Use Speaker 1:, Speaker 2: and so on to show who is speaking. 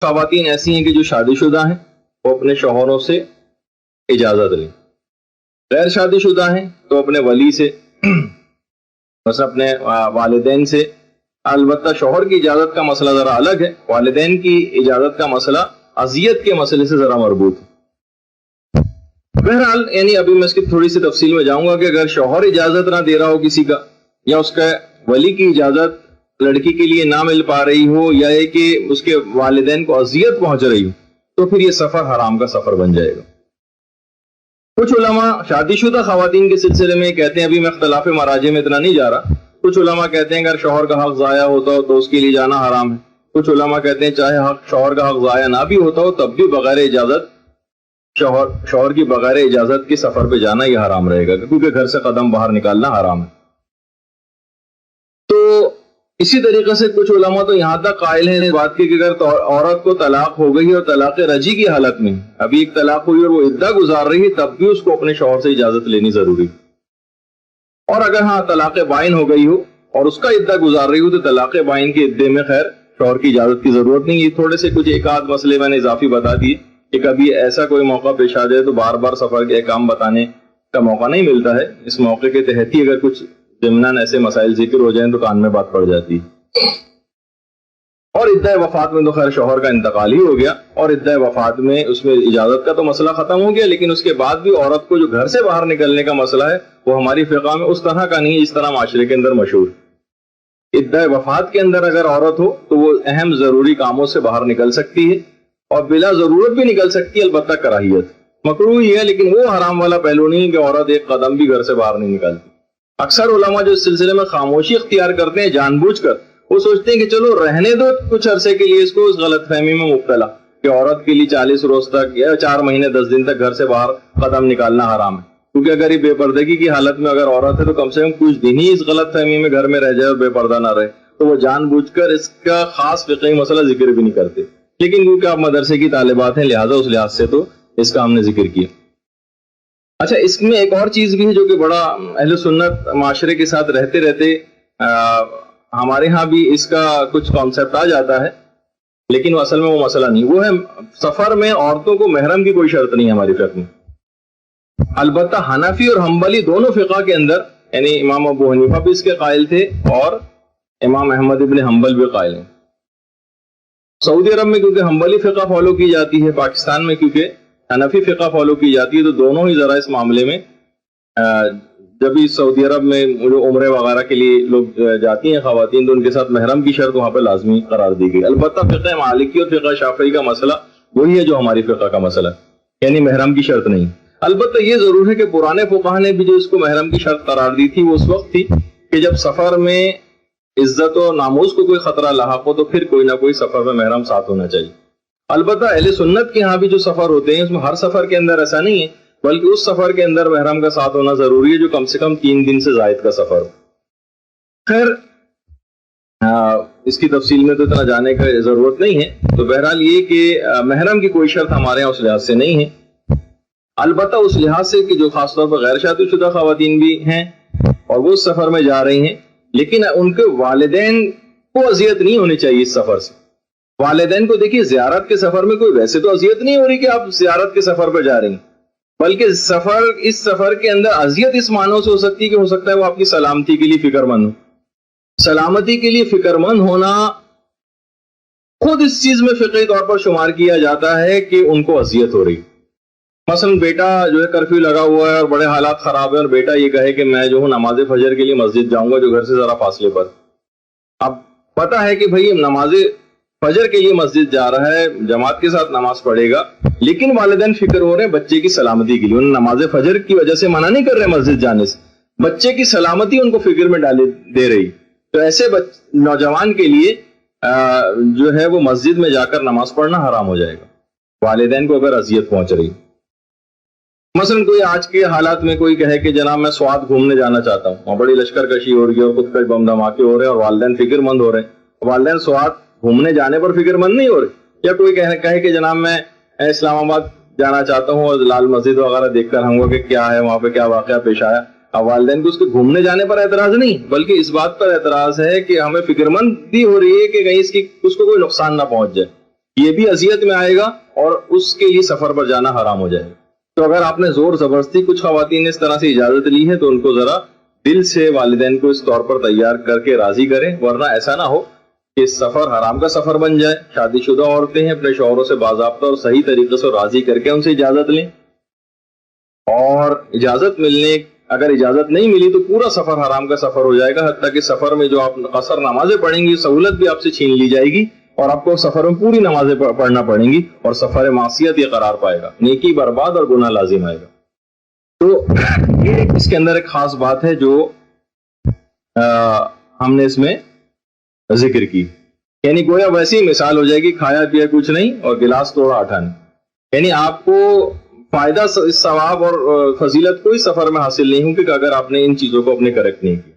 Speaker 1: خواتین ایسی ہیں کہ جو شادی شدہ ہیں وہ اپنے شوہروں سے اجازت لیں، غیر شادی شدہ ہیں تو اپنے ولی سے بس اپنے والدین سے. البتہ شوہر کی اجازت کا مسئلہ ذرا الگ ہے، والدین کی اجازت کا مسئلہ اذیت کے مسئلے سے ذرا مربوط ہے. بہرحال یعنی ابھی میں اس کی تھوڑی سی تفصیل میں جاؤں گا کہ اگر شوہر اجازت نہ دے رہا ہو کسی کا، یا اس کا ولی کی اجازت لڑکی کے لیے نہ مل پا رہی ہو، یا یہ کہ اس کے والدین کو اذیت پہنچ رہی ہو، تو پھر یہ سفر حرام کا سفر بن جائے گا. کچھ علماء شادی شدہ خواتین کے سلسلے میں کہتے ہیں، ابھی میں اختلاف مراجع میں اتنا نہیں جا رہا، کچھ علماء کہتے ہیں اگر شوہر کا حق ضائع ہوتا ہو تو اس کے لیے جانا حرام ہے. کچھ علماء کہتے ہیں چاہے شوہر کا حق ضائع نہ بھی ہوتا ہو تب بھی بغیر اجازت شوہر کی بغیر اجازت کے سفر پہ جانا یہ حرام رہے گا، کیونکہ گھر سے قدم باہر نکالنا حرام ہے. تو اسی طریقے سے کچھ علماء تو یہاں تک قائل ہیں اس بات کی کہ اگر عورت کو طلاق ہو گئی اور طلاق رجعی کی حالت میں ابھی ایک طلاق ہوئی اور وہ عدہ گزار رہی ہے، تب بھی اس کو اپنے شوہر سے اجازت لینی ضروری. اور اگر طلاق بائن ہو گئی ہو اور اس کا عدہ گزار رہی ہو تو طلاق بائن کے عدے میں خیر شوہر کی اجازت کی ضرورت نہیں. یہ تھوڑے سے کچھ ایک آدھ مسئلے میں نے اضافی بتا دیے کہ کبھی ایسا کوئی موقع پیش آ جائے تو بار بار سفر کے احکام بتانے کا موقع نہیں ملتا ہے. اس موقع کے تحت ہی اگر کچھ ضمناً ایسے مسائل ذکر ہو جائیں تو کان میں بات پڑ جاتی ہے. اور عدہ وفات میں تو خیر شوہر کا انتقال ہی ہو گیا، اور عدہ وفات میں اس میں اجازت کا تو مسئلہ ختم ہو گیا، لیکن اس کے بعد بھی عورت کو جو گھر سے باہر نکلنے کا مسئلہ ہے وہ ہماری فقہ میں اس طرح کا نہیں ہے جس طرح معاشرے کے اندر مشہور. عدہ وفات کے اندر اگر عورت ہو تو وہ اہم ضروری کاموں سے باہر نکل سکتی ہے اور بلا ضرورت بھی نکل سکتی ہے، البتہ کراہیت مکروہ ہی ہے، لیکن وہ حرام والا پہلو نہیں کہ عورت ایک قدم بھی گھر سے باہر نہیں نکلتی. اکثر علماء جو اس سلسلے میں خاموشی اختیار کرتے ہیں جان بوجھ کر، وہ سوچتے ہیں کہ چلو رہنے دو کچھ عرصے کے لیے اس کو، اس غلط فہمی میں مبتلا کہ عورت کے لیے 40 روز تک یا 4 مہینے 10 دن تک گھر سے باہر قدم نکالنا حرام ہے. کیونکہ اگر یہ بے پردگی کی حالت میں اگر عورت ہے تو کم سے کم کچھ دن ہی اس غلط فہمی میں گھر میں رہ جائے اور بے پردہ نہ رہے، تو وہ جان بوجھ کر اس کا خاص فقہی مسئلہ ذکر بھی نہیں کرتے. لیکن کیونکہ آپ مدرسے کی طالبات ہیں لہٰذا اس لحاظ سے تو اس کا ہم نے ذکر کیا. اچھا، اس میں ایک اور چیز بھی ہے جو کہ بڑا اہل سنت معاشرے کے ساتھ رہتے رہتے ہمارے ہاں بھی اس کا کچھ کانسیپٹ آ جاتا ہے، لیکن وہ اصل میں وہ مسئلہ نہیں. وہ ہے سفر میں عورتوں کو محرم کی کوئی شرط نہیں ہے ہماری فقہ میں. البتہ حنفی اور حنبلی دونوں فقہ کے اندر، یعنی امام ابو حنیفہ بھی اس کے قائل تھے اور امام احمد ابن حنبل بھی قائل ہیں. سعودی عرب میں کیونکہ حنبلی فقہ فالو کی جاتی ہے، پاکستان میں کیونکہ حنفی فقہ فالو کی جاتی ہے، تو دونوں ہی ذرا اس معاملے میں جب بھی سعودی عرب میں عمرے وغیرہ کے لیے لوگ جاتی ہیں خواتین تو ان کے ساتھ محرم کی شرط وہاں پہ لازمی قرار دی گئی. البتہ فقہ مالکی اور فقہ شافعی کا مسئلہ وہی ہے جو ہماری فقہ کا مسئلہ ہے، یعنی محرم کی شرط نہیں. البتہ یہ ضرور ہے کہ پرانے فقہا نے بھی جو اس کو محرم کی شرط قرار دی تھی وہ اس وقت تھی کہ جب سفر میں عزت و ناموز کو کوئی خطرہ لاحق ہو تو پھر کوئی نہ کوئی سفر میں محرم ساتھ ہونا چاہیے. البتہ اہل سنت کے ہاں بھی جو سفر ہوتے ہیں اس میں ہر سفر کے اندر ایسا نہیں ہے، بلکہ اس سفر کے اندر محرم کا ساتھ ہونا ضروری ہے جو کم سے کم 3 دن سے زائد کا سفر ہو. خیر اس کی تفصیل میں تو اتنا جانے کا ضرورت نہیں ہے. تو بہرحال یہ کہ محرم کی کوئی شرط ہمارے یہاں اس لحاظ سے نہیں ہے. البتہ اس لحاظ سے کہ جو خاص طور پر غیر شادی شدہ خواتین بھی ہیں اور وہ اس سفر میں جا رہی ہیں، لیکن ان کے والدین کو اذیت نہیں ہونی چاہیے اس سفر سے. والدین کو دیکھیے زیارت کے سفر میں کوئی ویسے تو اذیت نہیں ہو رہی کہ آپ زیارت کے سفر پہ جا رہی ہیں، بلکہ اس سفر کے اندر اذیت اس معنوں سے ہو سکتی ہے کہ ہو سکتا ہے وہ آپ کی سلامتی کے لیے فکر مند ہو. سلامتی کے لیے فکر مند ہونا خود اس چیز میں فقہی طور پر شمار کیا جاتا ہے کہ ان کو اذیت ہو رہی. مثلا بیٹا جو ہے کرفیو لگا ہوا ہے اور بڑے حالات خراب ہیں اور بیٹا یہ کہے کہ میں جو ہوں نماز فجر کے لیے مسجد جاؤں گا جو گھر سے ذرا فاصلے پر. اب پتہ ہے کہ بھائی نماز فجر کے لیے مسجد جا رہا ہے، جماعت کے ساتھ نماز پڑھے گا، لیکن والدین فکر ہو رہے ہیں بچے کی سلامتی کے لیے. انہیں نماز فجر کی وجہ سے منع نہیں کر رہے مسجد جانے سے، بچے کی سلامتی ان کو فکر میں دے رہی. تو ایسے نوجوان کے لیے جو ہے وہ مسجد میں جا کر نماز پڑھنا حرام ہو جائے گا والدین کو اگر اذیت پہنچ رہی. مثلا کوئی آج کے حالات میں کوئی کہے کہ جناب میں سوات گھومنے جانا چاہتا ہوں، وہاں بڑی لشکر کشی ہو رہی ہے اور خود کش بم دھماکے ہو رہے ہیں اور والدین فکر مند ہو رہے ہیں. والدین سوات گھومنے جانے پر فکر مند نہیں ہو رہے. یا کوئی کہے کہ جناب میں اسلام آباد جانا چاہتا ہوں اور لال مسجد وغیرہ دیکھ کر آؤں گا کہ کیا ہے وہاں پہ کیا واقعہ پیش آیا. اب والدین کو اس کے گھومنے جانے پر اعتراض نہیں، بلکہ اس بات پر اعتراض ہے کہ ہمیں فکر مندی ہو رہی ہے کہ کہیں اس کو کوئی نقصان نہ پہنچ جائے. یہ بھی اذیت میں آئے گا اور اس کے لیے سفر پر جانا حرام ہو جائے گا. تو اگر آپ نے زور زبردستی کچھ خواتین نے اس طرح سے اجازت لی ہے تو ان کو ذرا دل سے والدین کو اس طور پر تیار کر کے راضی کریں, ورنہ ایسا نہ ہو کہ سفر حرام کا سفر بن جائے. شادی شدہ عورتیں ہیں, اپنے شوہروں سے باضابطہ اور صحیح طریقے سے راضی کر کے ان سے اجازت لیں, اور اجازت ملنے اگر اجازت نہیں ملی تو پورا سفر حرام کا سفر ہو جائے گا, حتیٰ کہ سفر میں جو آپ قصر نمازیں پڑھیں گی سہولت بھی آپ سے چھین لی جائے گی اور آپ کو سفر میں پوری نمازیں پڑھنا پڑیں گی اور سفر معصیت یہ قرار پائے گا, نیکی برباد اور گناہ لازم آئے گا. تو یہ اس کے اندر ایک خاص بات ہے جو ہم نے اس میں ذکر کی, یعنی گویا ویسی مثال ہو جائے گی کھایا پیا کچھ نہیں اور گلاس توڑا آٹھا نہیں. یعنی آپ کو فائدہ ثواب اور فضیلت کوئی سفر میں حاصل نہیں ہوگی کہ اگر آپ نے ان چیزوں کو اپنے کریکٹ نہیں کیا.